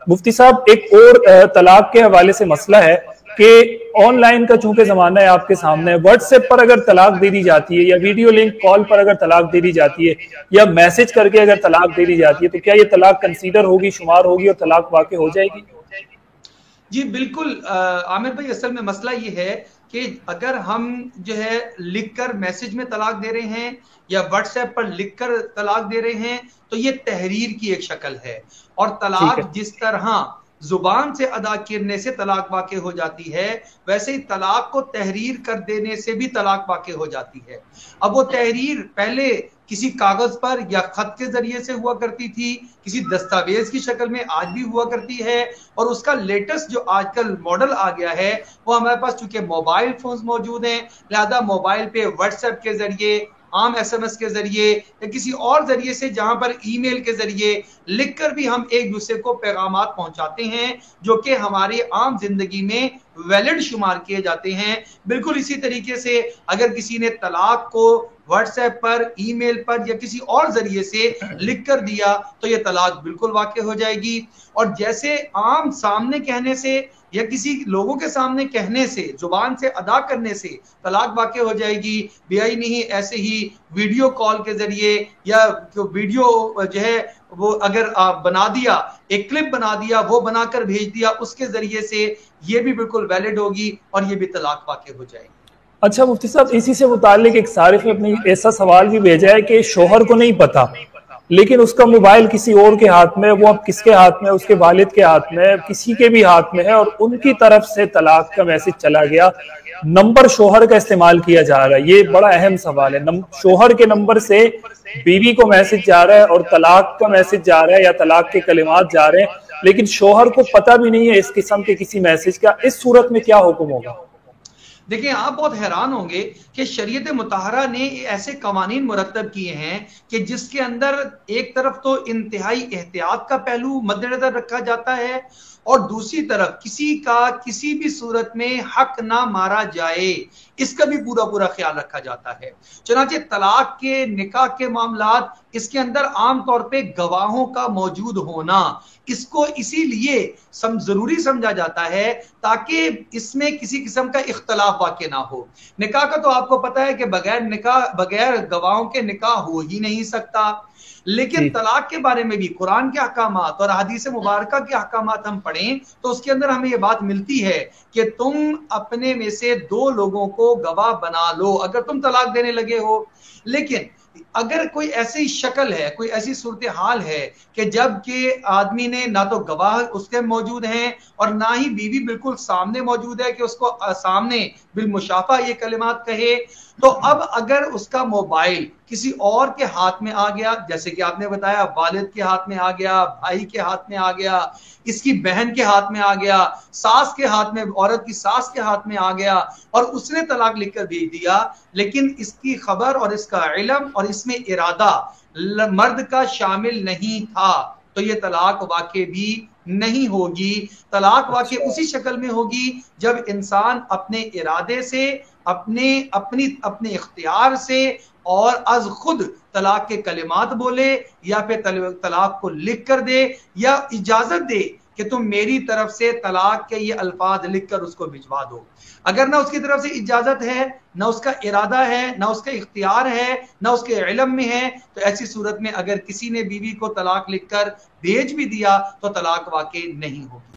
मुफ्ती साहब, एक और तलाक के हवाले से मसला है कि ऑनलाइन का चूंकि जमाना है आपके सामने, व्हाट्सएप पर अगर तलाक दे दी जाती है या वीडियो लिंक कॉल पर अगर तलाक दे दी जाती है या मैसेज करके अगर तलाक दे दी जाती है, तो क्या ये तलाक कंसीडर होगी, शुमार होगी और तलाक वाक़ई हो जाएगी? जी बिल्कुल आमिर भाई, असल में मसला ये है कि अगर हम जो है लिखकर मैसेज में तलाक दे रहे हैं या व्हाट्सएप पर लिखकर तलाक दे रहे हैं, तो ये तहरीर की एक शक्ल है। और ठीक है। तलाक जिस तरह जुबान से अदा करने से तलाक वाक़ई हो जाती है, वैसे ही तलाक को तहरीर कर देने से भी तलाक वाक़ई हो जाती है। अब वो तहरीर पहले किसी कागज पर या खत के जरिए से हुआ करती थी, किसी दस्तावेज की शक्ल में आज भी हुआ करती है, और उसका लेटेस्ट जो आजकल मॉडल आ गया है वो हमारे पास चूंकि मोबाइल फोन्स मौजूद हैं, लिहाजा मोबाइल पे व्हाट्सएप के जरिए, आम एसएमएस के जरिए या किसी और जरिए से, जहां पर ईमेल के जरिए लिखकर भी हम एक दूसरे को पैगामात पहुंचाते हैं जो कि हमारी आम जिंदगी में वैलिड शुमार किए जाते हैं। बिल्कुल इसी तरीके से अगर किसी ने तलाक को व्हाट्सएप पर, ईमेल पर या किसी और जरिए से लिख कर दिया तो यह तलाक बिल्कुल वाक़ई हो जाएगी। और जैसे आम सामने कहने से या किसी लोगों के सामने कहने से, जुबान से अदा करने से तलाक वाक़ई हो जाएगी, बेआई नहीं ऐसे ही वीडियो कॉल के जरिए या वीडियो जो है वो अगर बना दिया, एक क्लिप बना दिया, वो बनाकर भेज दिया, उसके जरिए से ये भी बिल्कुल वैलिड होगी और ये भी तलाक वाक़ई हो जाएगी। अच्छा मुफ्ती साहब, इसी से मुताल्लिक एक सारिफ ने अपनी ऐसा सवाल भी भेजा है कि शोहर को नहीं पता, लेकिन उसका मोबाइल किसी और के हाथ में, वो अब किसके हाथ में, उसके वालिद के हाथ में, किसी के भी हाथ में है, और उनकी तरफ से तलाक का मैसेज चला गया, नंबर शोहर का इस्तेमाल किया जा रहा है। ये बड़ा अहम सवाल है। शोहर के नंबर से बीवी को मैसेज जा रहा है और तलाक का मैसेज जा रहा है या तलाक के कलिमात जा रहे हैं, लेकिन शोहर को पता भी नहीं है इस किस्म के किसी मैसेज का। इस सूरत में क्या हुक्म होगा? देखिए, आप बहुत हैरान होंगे कि शरीयत मुताहरा ने ऐसे कवानीन मुरतब किए हैं कि जिसके अंदर एक तरफ तो इंतहाई एहतियात का पहलू मद्देनजर रखा जाता है और दूसरी तरफ किसी का किसी भी सूरत में हक ना मारा जाए, इसका भी पूरा पूरा ख्याल रखा जाता है। चुनांचे तलाक के, निकाह के मामलात, इसके अंदर आमतौर पे गवाहों का मौजूद होना, इसको इसीलिए जरूरी समझा जाता है ताकि इसमें किसी किस्म का इख्तलाफ वाक़ई ना हो। निकाह का तो आपको पता है कि बगैर गवाहों के निकाह हो ही नहीं सकता, लेकिन तलाक के बारे में भी कुरान के अहकामात और हदीस मुबारका के अहकामात हम पढ़ें तो उसके अंदर हमें यह बात मिलती है कि तुम अपने में से 2 लोगों को गवाह बना लो अगर तुम तलाक देने लगे हो। लेकिन अगर कोई ऐसी शक्ल है, कोई ऐसी सूरत हाल है कि जब के आदमी ने ना तो गवाह उसके मौजूद हैं और ना ही बीवी बिल्कुल सामने मौजूद है कि उसको सामने बिलमुशाफा ये कलिमात कहे, तो अब अगर उसका मोबाइल किसी और के हाथ में आ गया, जैसे कि आपने बताया वालिद के हाथ में आ गया, भाई के हाथ में आ गया, इसकी बहन के हाथ में आ गया, सास के हाथ में, औरत की सास के हाथ में आ गया और उसने तलाक लिखकर भेज दिया, लेकिन इसकी खबर और इसका इल्म और इसमें इरादा मर्द का शामिल नहीं था, तो ये तलाक वाक़ई भी नहीं होगी। तलाक वाक़ई उसी शक्ल में होगी जब इंसान अपने इरादे से, अपने इख्तियार से और अज खुद तलाक के कलिमात बोले या फिर तलाक को लिख कर दे या इजाजत दे कि तुम मेरी तरफ से तलाक के ये अल्फाज लिखकर उसको भिजवा दो। अगर ना उसकी तरफ से इजाजत है, ना उसका इरादा है, ना उसका इख्तियार है, ना उसके इल्म में है, तो ऐसी सूरत में अगर किसी ने बीवी को तलाक लिखकर भेज भी दिया तो तलाक वाक़ई नहीं होगी।